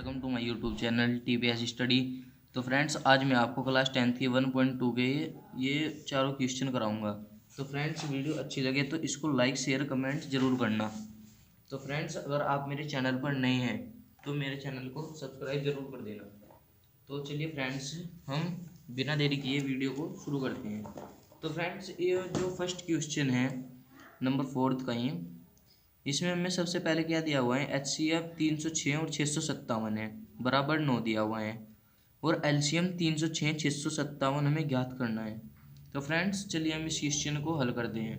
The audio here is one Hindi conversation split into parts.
Welcome to my YouTube channel TPS study. तो फ्रेंड्स, आज मैं आपको क्लास 10th के 1.2 के ये चारों क्वेश्चन कराऊंगा। तो फ्रेंड्स, वीडियो अच्छी लगे तो इसको लाइक शेयर कमेंट जरूर करना। तो फ्रेंड्स, अगर आप मेरे चैनल पर नए हैं तो मेरे चैनल को सब्सक्राइब जरूर कर देना। तो चलिए फ्रेंड्स, हम बिना देरी किए वीडियो को शुरू करते हैं। तो फ्रेंड्स, ये जो फर्स्ट क्वेश्चन है नंबर 4 का, ये इसमें हमें सबसे पहले क्या दिया हुआ है, HCF 306 और 657 है, बराबर 9 दिया हुआ है, और LCM 306 657 हमें ज्ञात करना है। तो फ्रेंड्स, चलिए हम इस क्वेश्चन को हल करते हैं।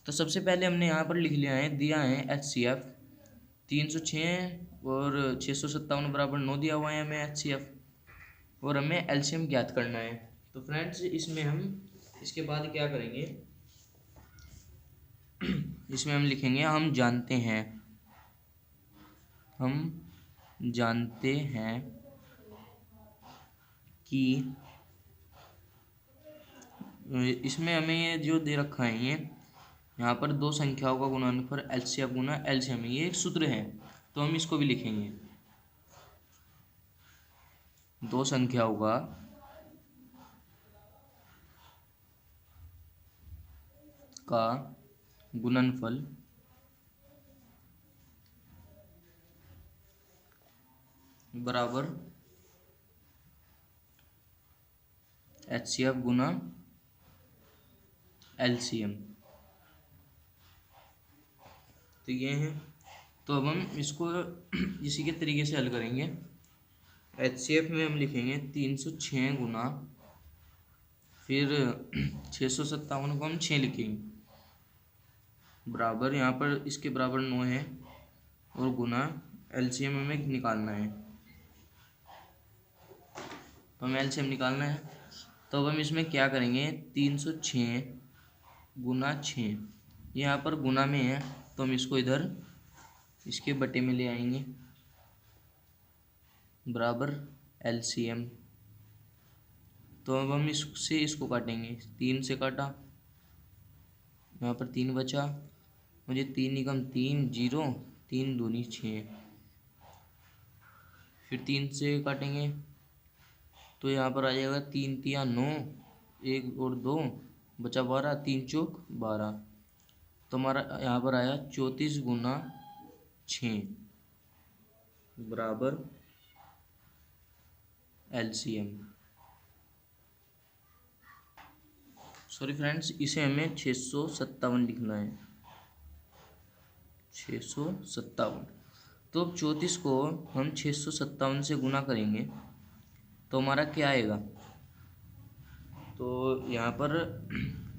तो सबसे पहले हमने यहाँ पर लिख लिया है, दिया है HCF 306 और 657 बराबर 9 दिया हुआ है हमें HCF, और हमें LCM ज्ञात करना है। तो फ्रेंड्स, इसमें हम इसके बाद क्या करेंगे, इसमें हम लिखेंगे हम जानते हैं कि इसमें हमें ये जो दे रखा है, ये यहाँ पर दो संख्याओं का गुणनफल LCF गुना LCM, ये एक सूत्र है। तो हम इसको भी लिखेंगे, दो संख्याओं का गुणनफल बराबर HCF गुना LCM। तो ये है। तो अब हम इसको इसी के तरीके से हल करेंगे। HCF में हम लिखेंगे 306 गुना, फिर 657 को हम 6 लिखेंगे, बराबर यहाँ पर इसके बराबर 9 है, और गुना LCM हमें निकालना है। तो हमें LCM निकालना है। तो अब हम इसमें क्या करेंगे, 306 गुना 6, यहाँ पर गुना में है तो हम इसको इधर इसके बटे में ले आएंगे, बराबर LCM। तो अब हम इससे इसको काटेंगे, 3 से काटा, यहाँ पर 3 बचा, मुझे 3 निकम 3 0, 3 दूनी 6, फिर 3 से काटेंगे तो यहाँ पर आ जाएगा 3 तिया 9, 1 और 2 बचा 12, 3 चौक 12। तो हमारा यहाँ पर आया 34 गुना 6 बराबर LCM। सॉरी फ्रेंड्स, इसे हमें 657 लिखना है, 657। तो अब 34 को हम 657 से गुना करेंगे तो हमारा क्या आएगा, तो यहाँ पर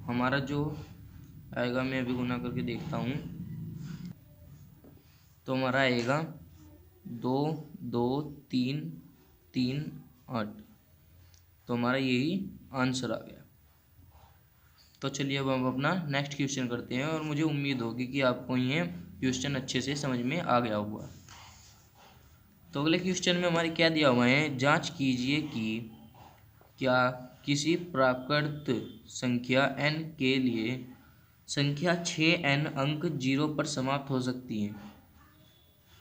हमारा जो आएगा, मैं अभी गुना करके देखता हूँ, तो हमारा आएगा 2 2 3 3 8। तो हमारा यही आंसर आ गया। तो चलिए अब हम अपना नेक्स्ट क्वेश्चन करते हैं, और मुझे उम्मीद होगी कि आपको ये क्वेश्चन अच्छे से समझ में आ गया होगा। तो अगले क्वेश्चन में हमारे क्या दिया हुआ है, जांच कीजिए कि क्या किसी प्राकृत संख्या n के लिए संख्या 6n अंक 0 पर समाप्त हो सकती है।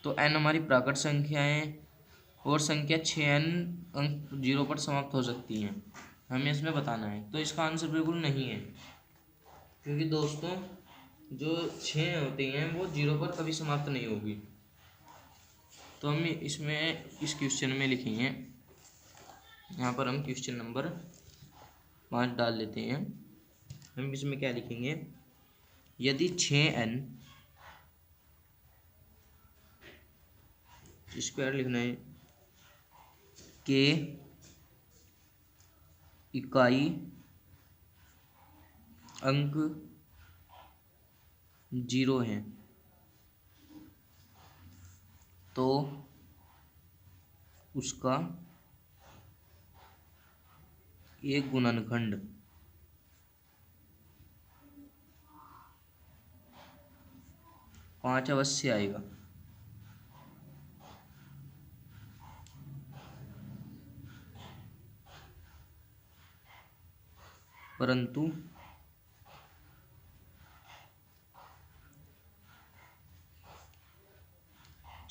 तो n हमारी प्राकृत संख्या है और संख्या 6n अंक 0 पर समाप्त हो सकती है, हमें इसमें बताना है। तो इसका आंसर बिल्कुल नहीं है, क्योंकि दोस्तों जो 6 होते हैं वो 0 पर कभी समाप्त नहीं होगी। तो हम इसमें इस क्वेश्चन में लिखेंगे, यहाँ पर हम क्वेश्चन नंबर 5 डाल लेते हैं। हम इसमें क्या लिखेंगे, यदि 6n स्क्वायर लिखना है के इकाई अंक 0 है, तो उसका एक गुणनखंड 5 अवश्य आएगा। परंतु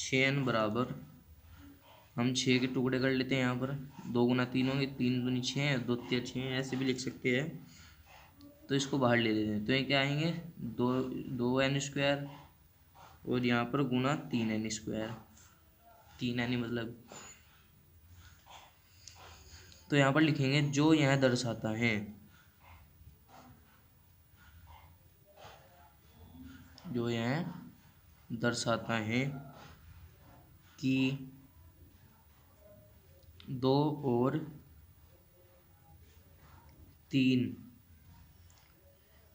6 6n बराबर, हम 6 के टुकड़े कर लेते हैं यहाँ पर, 2 गुना 3 होंगे, 3 दूनी 6, 2 तिया 6, ऐसे भी लिख सकते हैं। तो इसको बाहर ले लेते हैं, तो ये क्या आएंगे, 2n² और यहाँ पर गुना 3n², 3n मतलब। तो यहाँ पर लिखेंगे जो यह दर्शाता है, जो यह दर्शाता है कि 2 और 3,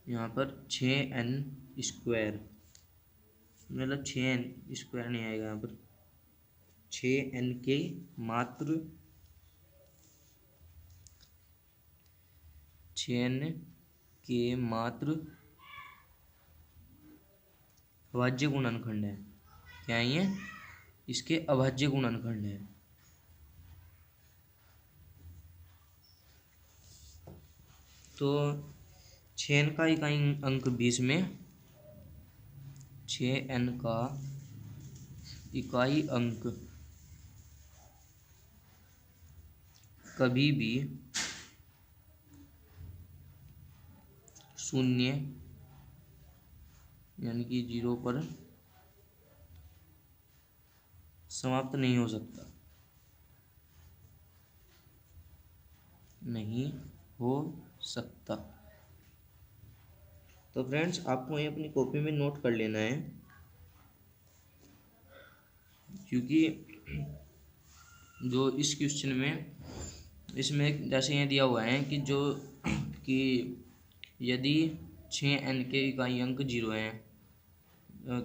यहाँ पर 6n², मतलब 6n² नहीं आएगा यहाँ पर, 6n के मात्र, 6n के मात्र अभाज्य गुणनखंड है। क्या है ये, इसके अभाज्य गुणनखंड है। तो 6n का इकाई अंक 20 में, 6n का इकाई अंक कभी भी शून्य यानी कि 0 पर समाप्त नहीं हो सकता, नहीं हो सकता। तो फ्रेंड्स आपको ये अपनी कॉपी में नोट कर लेना है, क्योंकि जो इस क्वेश्चन में, इसमें जैसे ये दिया हुआ है कि जो कि यदि 6n के इकाई अंक 0 हैं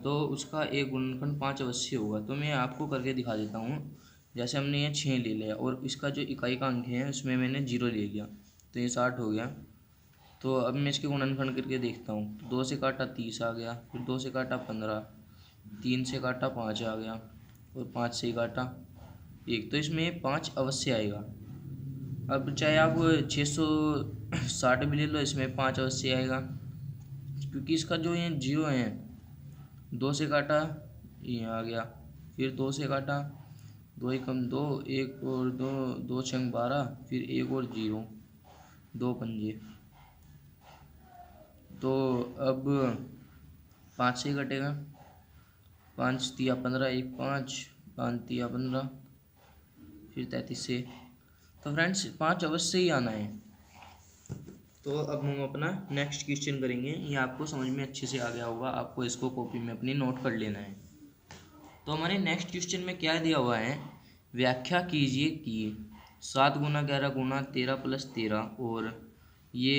तो उसका एक गुणनखंड 5 अवश्य होगा। तो मैं आपको करके दिखा देता हूँ। जैसे हमने ये 6 ले लिया और इसका जो इकाई का अंक है उसमें मैंने 0 ले लिया, तो ये 60 हो गया। तो अब मैं इसके गुणनखंड करके देखता हूँ। 2 से काटा 30 आ गया, फिर 2 से काटा 15, 3 से काटा 5 आ गया और 5 से काटा 1, तो इसमें 5 अवश्य आएगा। अब चाहे आप 660 भी ले लो, इसमें 5 अवश्य आएगा, क्योंकि इसका जो ये 0 है, 2 से काटा ये आ गया, फिर 2 से काटा, 2 एकम 2, 1 और 2, 2 छंग 12, फिर 1 और 0, 2 पंजे। तो अब 5 से कटेगा, 5 तिया 15, 1 5, 5 तिया 15, फिर 33 से। तो फ्रेंड्स 5 अवश्य ही आना है। तो अब हम अपना नेक्स्ट क्वेश्चन करेंगे। ये आपको समझ में अच्छे से आ गया होगा, आपको इसको कॉपी में अपनी नोट कर लेना है। तो हमारे नेक्स्ट क्वेश्चन में क्या दिया हुआ है, व्याख्या कीजिए कि 7 गुना 11 गुना 13 प्लस 13 और ये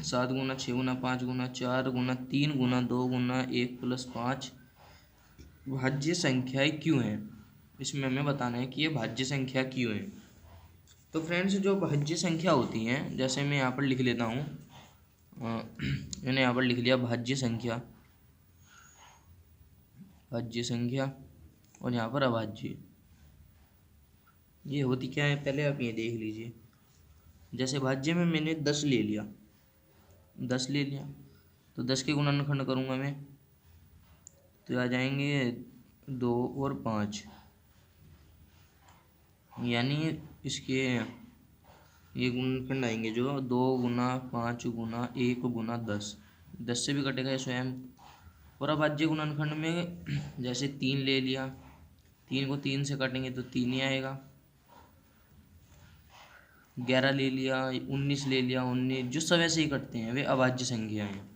7 गुना 6 गुना 5 गुना 4 गुना 3 गुना 2 गुना 1 प्लस 5 भाज्य संख्याएं क्यों हैं। इसमें हमें बताना है कि ये भाज्य संख्या क्यों है। तो फ्रेंड्स जो भाज्य संख्या होती हैं, जैसे मैं यहाँ पर लिख लेता हूँ, मैंने यहाँ पर लिख लिया भाज्य संख्या, भाज्य संख्या, और यहाँ पर अभाज्य। ये होती क्या है पहले आप ये देख लीजिए। जैसे भाज्य में मैंने 10 ले लिया, 10 ले लिया, तो 10 के गुणनखंड करूँगा मैं, तो आ जाएंगे 2 और 5, यानी इसके ये गुणनखंड आएंगे जो 2 गुना 5 गुना 1 गुना 10, 10 से भी कटेगा ये स्वयं। और अभाज्य गुणनखंड में जैसे 3 ले लिया, 3 को 3 से काटेंगे तो 3 ही आएगा। 11 ले लिया, 19 ले लिया, 19, जो सब ऐसे ही कटते हैं वे अभाज्य संख्या हैं।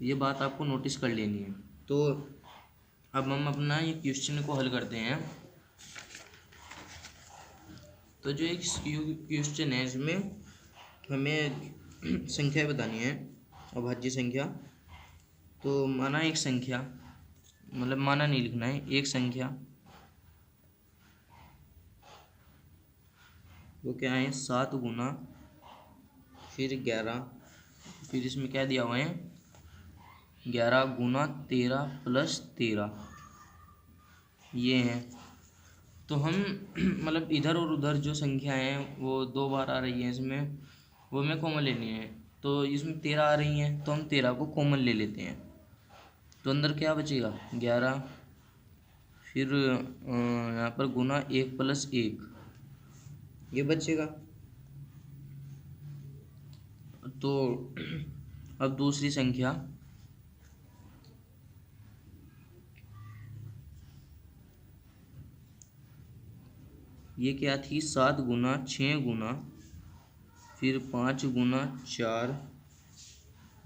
ये बात आपको नोटिस कर लेनी है। तो अब हम अपना ये क्वेश्चन को हल करते हैं। तो जो एक क्वेश्चन है इसमें हमें संख्या बतानी है, अभाज्य संख्या। तो माना एक संख्या, मतलब माना नहीं लिखना है, एक संख्या, वो क्या है 7 गुना फिर 11, फिर इसमें क्या दिया हुआ है 11 गुना 13 प्लस 13, ये है। तो हम मतलब इधर और उधर जो संख्या है वो 2 बार आ रही है इसमें, वो हमें कॉमन लेनी है। तो इसमें 13 आ रही हैं तो हम 13 को कॉमन ले लेते हैं। तो अंदर क्या बचेगा 11, फिर यहाँ पर गुना 1+1 ये बचेगा। तो अब दूसरी संख्या ये क्या थी, 7 गुना 6 गुना फिर 5 गुना 4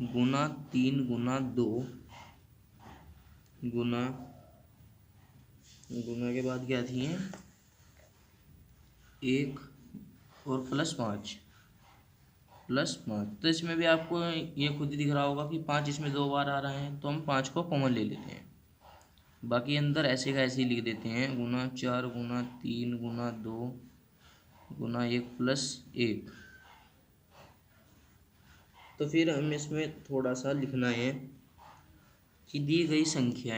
गुना 3 गुना 2 गुना गुना के बाद क्या थी 1 और +5 +5। तो इसमें भी आपको ये खुद ही दिख रहा होगा कि 5 इसमें 2 बार आ रहे हैं, तो हम 5 को कॉमन ले लेते हैं। बाकी अंदर ऐसे का ऐसे ही लिख देते हैं, गुना 4 गुना 3 गुना 2 गुना 1+1। तो फिर हमें इसमें थोड़ा सा लिखना है कि दी गई संख्या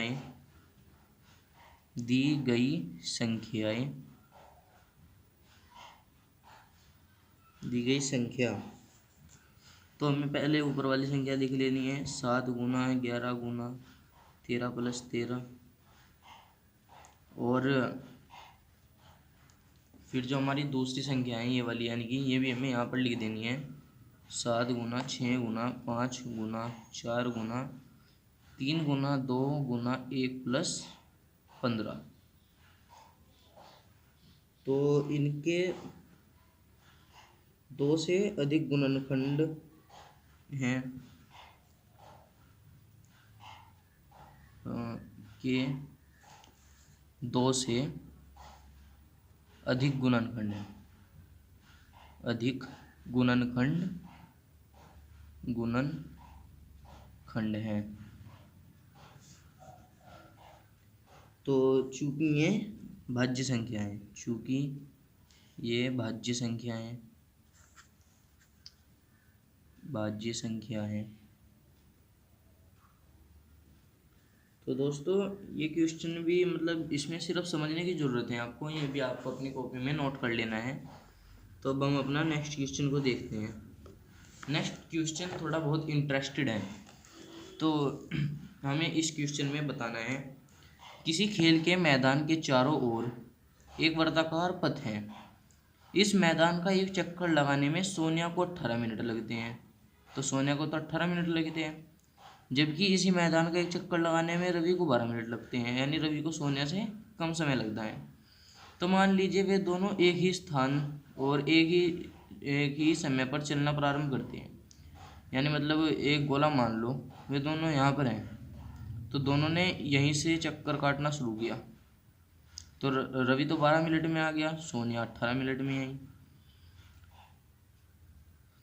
तो हमें पहले ऊपर वाली संख्या लिख लेनी है, 7 गुना 11 गुना 13+13। और फिर जो हमारी दूसरी संख्या है ये वाली, यानी कि ये भी हमें यहाँ पर लिख देनी है, 7 गुना 6 गुना 5 गुना 4 गुना 3 गुना 2 गुना 1+15। तो इनके 2 से अधिक गुणनखंड हैं के 2 से अधिक गुणनखंड है, गुणनखंड है। तो चूंकि ये भाज्य संख्या है, भाज्य संख्या है। तो दोस्तों ये क्वेश्चन भी मतलब इसमें सिर्फ समझने की ज़रूरत है आपको, ये भी आपको अपनी कॉपी में नोट कर लेना है। तो अब हम अपना नेक्स्ट क्वेश्चन को देखते हैं। नेक्स्ट क्वेश्चन थोड़ा बहुत इंटरेस्टेड है, तो हमें इस क्वेश्चन में बताना है, किसी खेल के मैदान के चारों ओर एक वर्गाकार पथ है। इस मैदान का एक चक्कर लगाने में सोनिया को 18 मिनट लगते हैं। तो सोनिया को तो 18 मिनट लगते हैं, जबकि इसी मैदान का एक चक्कर लगाने में रवि को 12 मिनट लगते हैं, यानी रवि को सोनिया से कम समय लगता है। तो मान लीजिए वे दोनों एक ही स्थान और एक ही समय पर चलना प्रारंभ करते हैं। यानी मतलब एक गोला मान लो, वे दोनों यहाँ पर हैं, तो दोनों ने यहीं से चक्कर काटना शुरू किया। तो रवि तो 12 मिनट में आ गया, सोनिया 18 मिनट में आई।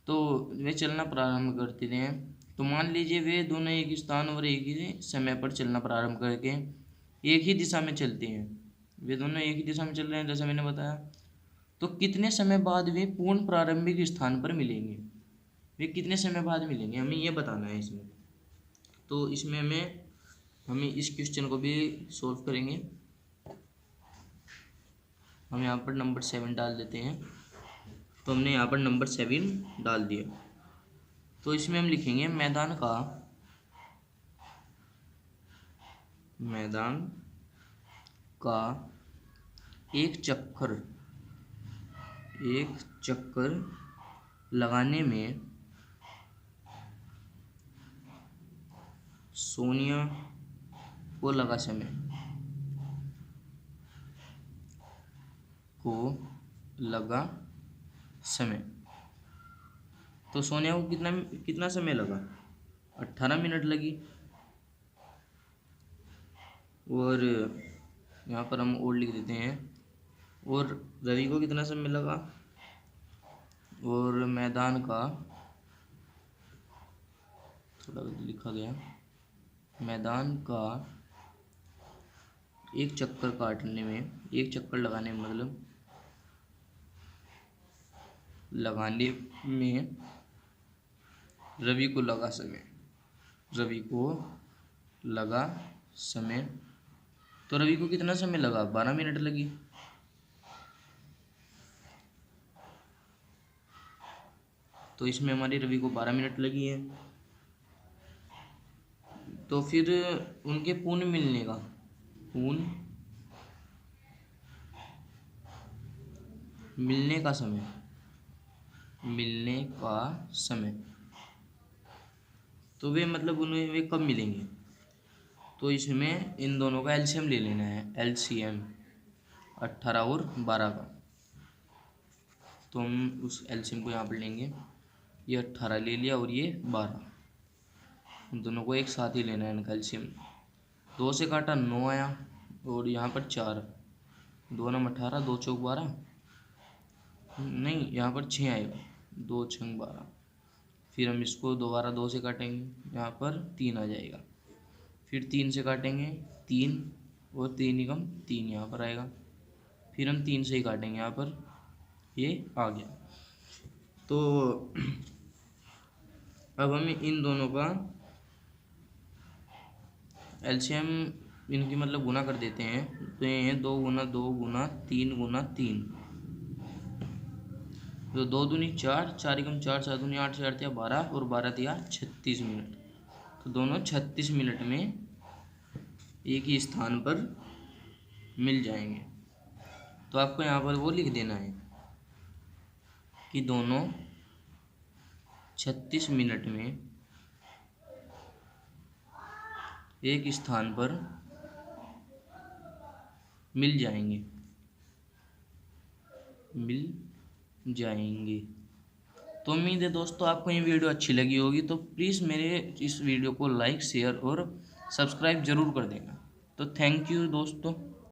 तो वे चलना प्रारंभ करते हैं। तो मान लीजिए वे दोनों एक स्थान और एक ही समय पर चलना प्रारंभ करके एक ही दिशा में चलते हैं। वे दोनों एक ही दिशा में चल रहे हैं जैसा मैंने बताया। तो कितने समय बाद वे पूर्ण प्रारंभिक स्थान पर मिलेंगे, वे कितने समय बाद मिलेंगे, हमें ये बताना है इसमें। तो इसमें हमें इस क्वेश्चन को भी सॉल्व करेंगे। हम यहाँ पर नंबर 7 डाल देते हैं। तो हमने यहाँ पर नंबर 7 डाल दिया। तो इसमें हम लिखेंगे मैदान का एक चक्कर लगाने में सोनिया को लगा समय। तो सोनिया को कितना समय लगा, 18 मिनट लगी। और यहाँ पर हम और लिख देते हैं, और रवि को कितना समय लगा, और मैदान का थोड़ा लिखा गया, मैदान का एक चक्कर काटने में, एक चक्कर लगाने में मतलब लगाने में रवि को लगा समय। तो रवि को कितना समय लगा, 12 मिनट लगी। तो इसमें हमारी रवि को 12 मिनट लगी है। तो फिर उनके पूर्ण मिलने का समय, मिलने का समय, तो वे मतलब उन्हें वे कब मिलेंगे। तो इसमें इन दोनों का एलसीएम ले लेना है, एलसीएम 18 और 12 का। तो हम उस एलसीएम को यहाँ पर लेंगे, ये 18 ले लिया और ये 12, इन दोनों को एक साथ ही लेना है इनका एलसीएम। 2 से काटा 9 आया और यहाँ पर 4, 2 नम 18, 2 चौक 12, नहीं यहाँ पर 6 आएगा, 2 छंग 12। फिर हम इसको दोबारा 2 से काटेंगे, यहाँ पर 3 आ जाएगा। फिर 3 से काटेंगे 3 और 3 निकम 3 यहाँ पर आएगा। फिर हम 3 से ही काटेंगे, यहाँ पर ये आ गया। तो अब हम इन दोनों का एलसीएम इनकी मतलब गुना कर देते हैं। तो ये है 2 गुना 2 गुना 3 गुना 3, तो 2 दूनी 4, 4 एकम 4, 4 दूनी 8, 4 दिया 12 और 12 दिया 36 मिनट। तो दोनों 36 मिनट में एक ही स्थान पर मिल जाएंगे। तो आपको यहाँ पर वो लिख देना है कि दोनों 36 मिनट में एक स्थान पर मिल जाएंगे, मिल जाएंगे। तो उम्मीद है दोस्तों आपको ये वीडियो अच्छी लगी होगी। तो प्लीज़ मेरे इस वीडियो को लाइक, शेयर और सब्सक्राइब ज़रूर कर देना। तो थैंक यू दोस्तों।